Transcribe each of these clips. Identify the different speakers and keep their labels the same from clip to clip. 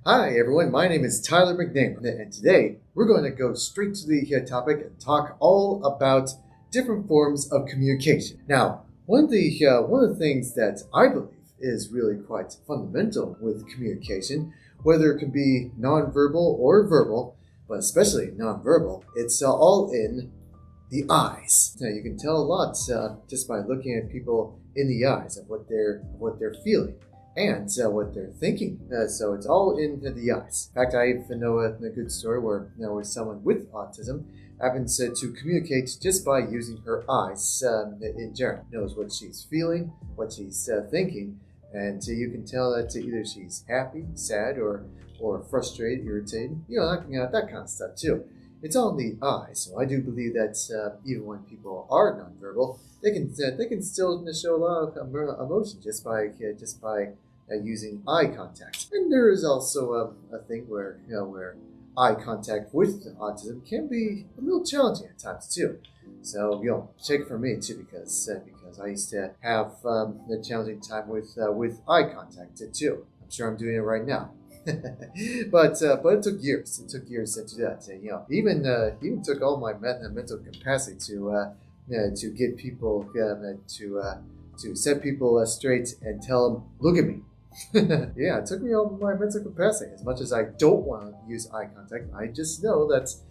Speaker 1: Hi everyone, my name is Tyler McNamer, and today we're going to go straight to the topic and talk all about different forms of communication. Now, one of the things that I believe is really quite fundamental with communication, whether it can be nonverbal or verbal, but especially nonverbal, it's all in the eyes. Now, you can tell a lot just by looking at people in the eyes of what they're feeling and what they're thinking. So it's all in the eyes. In fact, I even know a good story where someone with autism happens to communicate just by using her eyes in general. Knows what she's feeling, what she's thinking, and you can tell that either she's happy, sad, or frustrated, irritated, that kind of stuff too. It's all in the eyes. So I do believe that even when people are nonverbal, they can still show a lot of emotion just by using eye contact. And there is also a thing where eye contact with autism can be a little challenging at times too. So check for me too, because I used to have a challenging time with eye contact too. I'm sure I'm doing it right now. but it took years. It took years to do that. Even took all my mental capacity to get people to set people straight and tell them, look at me. Yeah, it took me all my mental capacity. As much as I don't want to use eye contact, I just know that's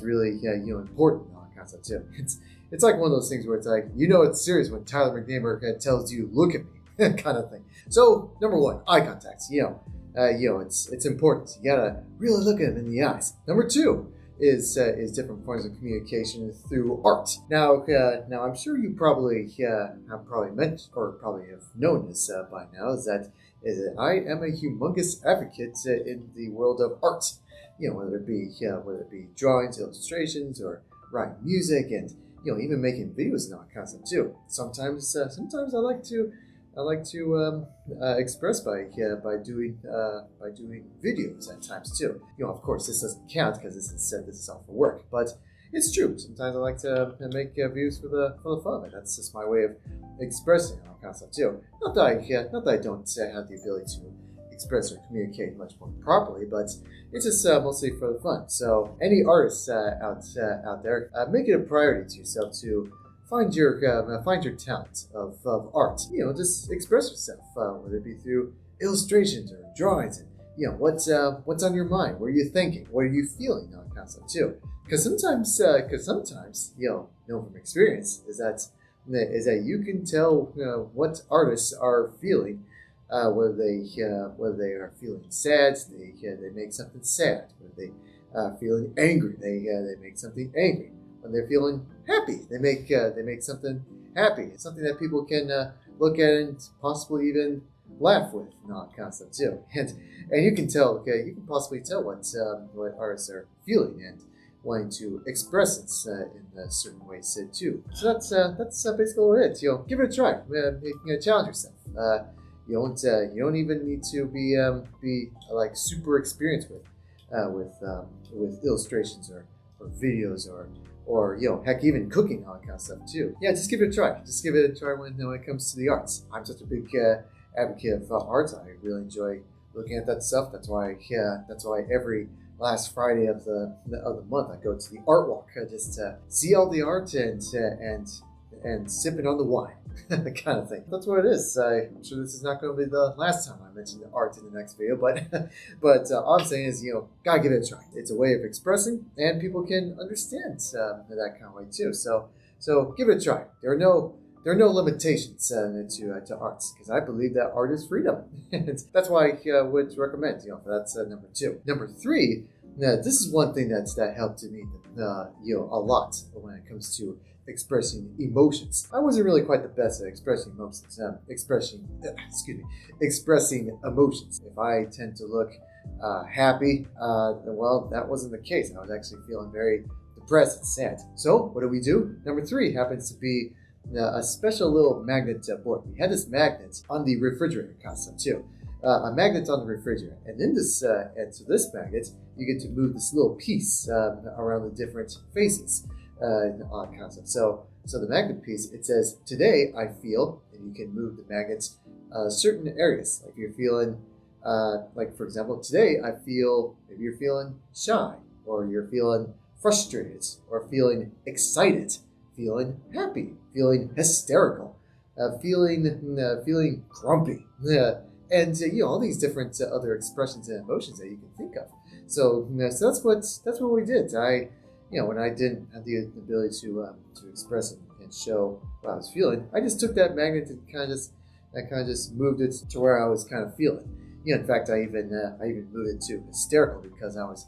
Speaker 1: really important in all concept too. It's like one of those things where it's like it's serious when Tyler McNamer tells you, look at me, kind of thing. So number one, eye contact. It's important. You gotta really look at them in the eyes. Number two is different forms of communication through art. Now I'm sure you probably have meant or probably have known this by now. Is that I am a humongous advocate in the world of art. Whether it be drawings, illustrations, or writing music, and even making videos and all that concept too. Sometimes I like to express by doing videos at times too. Of course, this doesn't count because this is all for work, but it's true. Sometimes I like to make videos for the fun of it. That's just my way of expressing all concept too. Not that I don't have the ability to express or communicate much more properly, but it's just mostly for the fun. So any artists out there, make it a priority to yourself to find your talent of art. Just express yourself, whether it be through illustrations or drawings. And what's on your mind? What are you thinking? What are you feeling? On concept too. Because sometimes, know from experience is that you can tell what artists are feeling. Whether they are feeling sad, they make something sad. Whether they feeling angry, they make something angry. When they're feeling happy, they make something happy. It's something that people can look at and possibly even laugh with. Not concept too, and you can tell. You can possibly tell what artists are feeling and wanting to express it in certain ways too. So that's basically what it is. Give it a try. Challenge yourself. You don't even need to be like super experienced with illustrations or videos or heck, even cooking, all that kind of stuff too. Yeah, just give it a try. Just give it a try when it comes to the arts. I'm such a big advocate of arts. I really enjoy looking at that stuff. That's why every last Friday of the month I go to the art walk just to see all the art and sipping on the wine. Kind of thing. That's what it is. I'm sure this is not going to be the last time I mention the art in the next video, but all I'm saying is, gotta give it a try. It's a way of expressing, and people can understand that kind of way too. So give it a try. There are no limitations to arts, because I believe that art is freedom. That's why I would recommend. That's number two. Number three. Now, this is one thing that helped me a lot when it comes to expressing emotions. I wasn't really quite the best at expressing emotions. Expressing emotions. If I tend to look happy, well, that wasn't the case. I was actually feeling very depressed and sad. So what do? Number three happens to be a special little magnet board. We had this magnet on the refrigerator concept too. A magnet on the refrigerator, and in this magnet, you get to move this little piece around the different faces. On concept. So the magnet piece, it says, today I feel, and you can move the magnets certain areas. Like if you're feeling Like for example, today maybe you're feeling shy, or you're feeling frustrated, or feeling excited, feeling happy, feeling hysterical, feeling grumpy, and all these different other expressions and emotions that you can think of. So, so that's what we did. When I didn't have the ability to express and show what I was feeling, I just took that magnet and kind of just moved it to where I was kind of feeling. In fact, I even moved it to hysterical because I was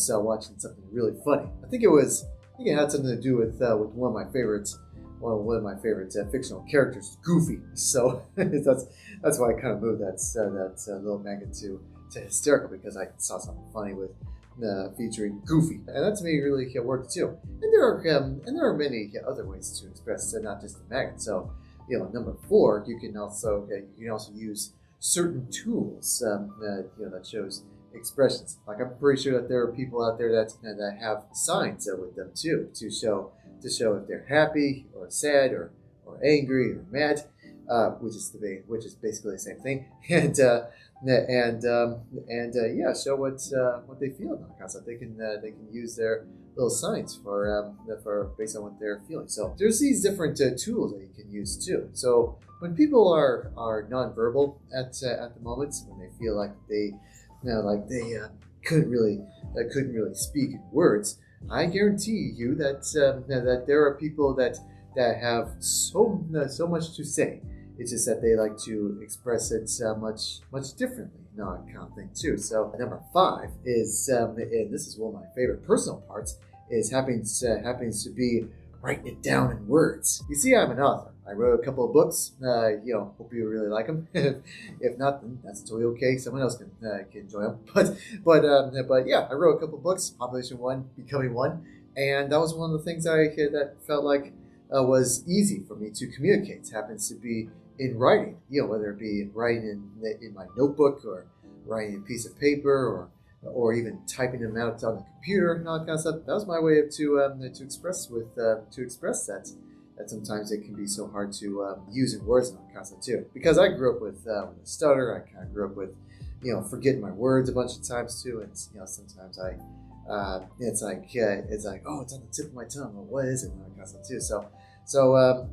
Speaker 1: watching something really funny. I think it had something to do with one of my favorites. One of my favorite fictional characters, Goofy. So that's why I kind of moved that little magnet to hysterical, because I saw something funny with featuring Goofy, and that to me really worked too. And there are many other ways to express, not just the magnet. So number 4, you can also use certain tools that shows expressions. Like I'm pretty sure that there are people out there that have signs with them too, to show if they're happy or sad or angry or mad, which is basically the same thing, and show what they feel about concept. They can use their little signs for based on what they're feeling. So there's these different tools that you can use too. So when people are nonverbal at the moment, when they feel like they couldn't really speak in words, I guarantee you that there are people that have so much to say. It's just that they like to express it much differently. Kind of thing too. So number 5 is, and this is one of my favorite personal parts, is happens to be writing it down in words. You see, I'm an author. I wrote a couple of books. Hope you really like them. If not, then that's totally okay. Someone else can enjoy them. But yeah, I wrote a couple of books. Population 1, Becoming 1, and that was one of the things that felt like was easy for me to communicate. It happens to be in writing. Whether it be writing in my notebook, or writing a piece of paper, or even typing them out on the computer and all that kind of stuff. That was my way to express that sometimes it can be so hard to use in words and all that kind of stuff too. Because I grew up with a stutter. I kind of grew up with forgetting my words a bunch of times too, and sometimes it's like oh, it's on the tip of my tongue. Well, what is it? And all that kind of stuff too. So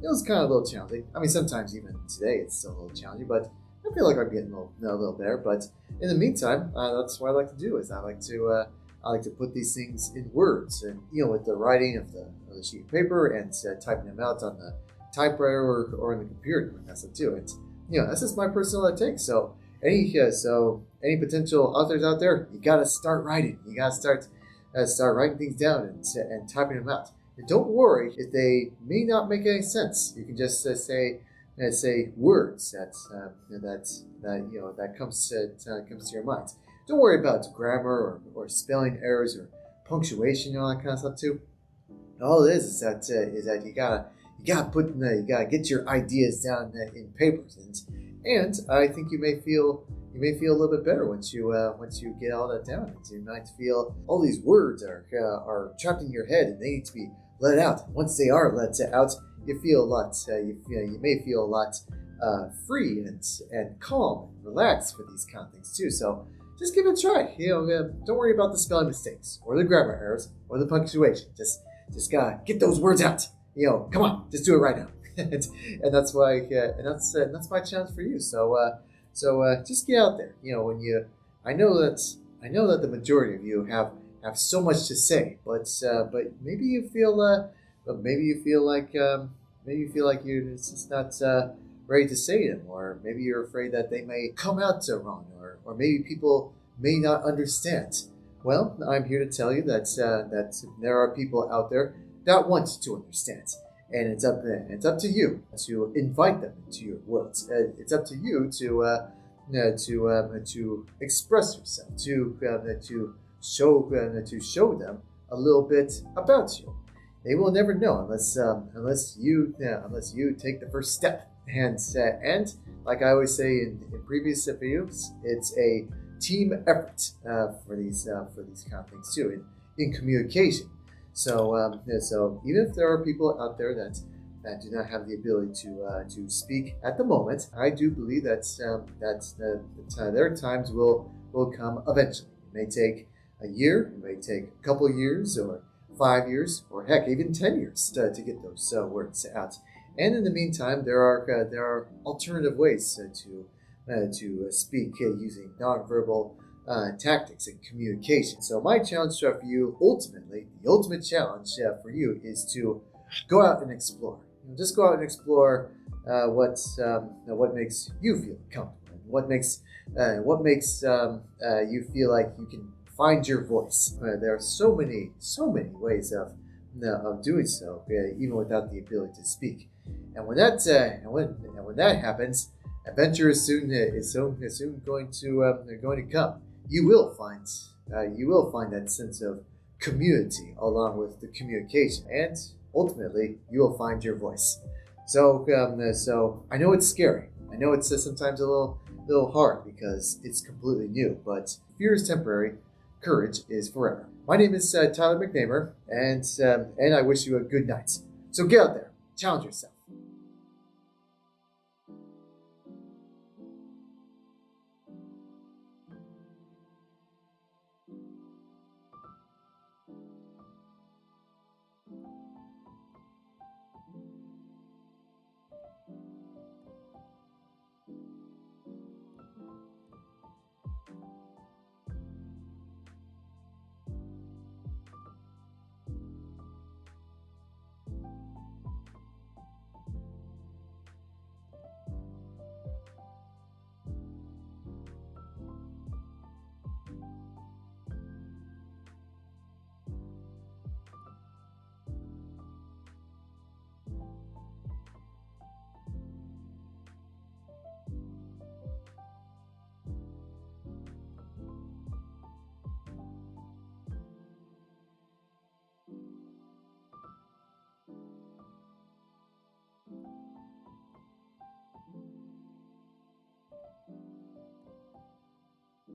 Speaker 1: it was kind of a little challenging. I mean, sometimes even today it's still a little challenging, but I feel like I'm getting a little better. But in the meantime, that's what I like to do. Is I like to put these things in words, and with the writing of the sheet of paper, and typing them out on the typewriter or on the computer. That's it too. It's that's just my personal take. So any potential authors out there, you gotta start writing. You gotta start writing things down and typing them out. And don't worry if they may not make any sense. You can just say words that comes to your mind. Don't worry about grammar or spelling errors or punctuation and all that kind of stuff too. All it is that you gotta get your ideas down in papers, and I think you may feel a little bit better once you get all that down. You might feel all these words are trapped in your head and they need to be let out. Once they are let out, you feel a lot. You may feel a lot free and calm and relaxed for these kind of things too. So just give it a try. Don't worry about the spelling mistakes or the grammar errors or the punctuation. Just gotta get those words out. Come on, just do it right now. and that's why. And that's my challenge for you. So just get out there. I know that the majority of you have so much to say, but maybe you feel like you're just not ready to say them, or maybe you're afraid that they may come out wrong, or maybe people may not understand. Well, I'm here to tell you that there are people out there that want to understand, and it's up to you to invite them into your world. It's up to you to express yourself, to show them a little bit about you. They will never know unless you take the first step. And like I always say in previous videos, it's a team effort for these kind of things too in communication. So even if there are people out there that do not have the ability to speak at the moment, I do believe that their times will come eventually. It may take a year, it may take a couple of years, or 5 years, or heck, even 10 years to get those words out. And in the meantime, there are alternative ways to speak using nonverbal tactics and communication. So my challenge for you, ultimately, the ultimate challenge for you is to go out and explore. Just go out and explore what makes you feel comfortable, what makes you feel like you can find your voice. There are so many ways of doing so, even without the ability to speak. And when that happens, adventure is soon going to come. You will find that sense of community along with the communication, and ultimately you will find your voice. So I know it's scary. I know it's sometimes a little hard because it's completely new. But fear is temporary. Courage is forever. My name is Tyler McNamer, and I wish you a good night. So get out there, challenge yourself.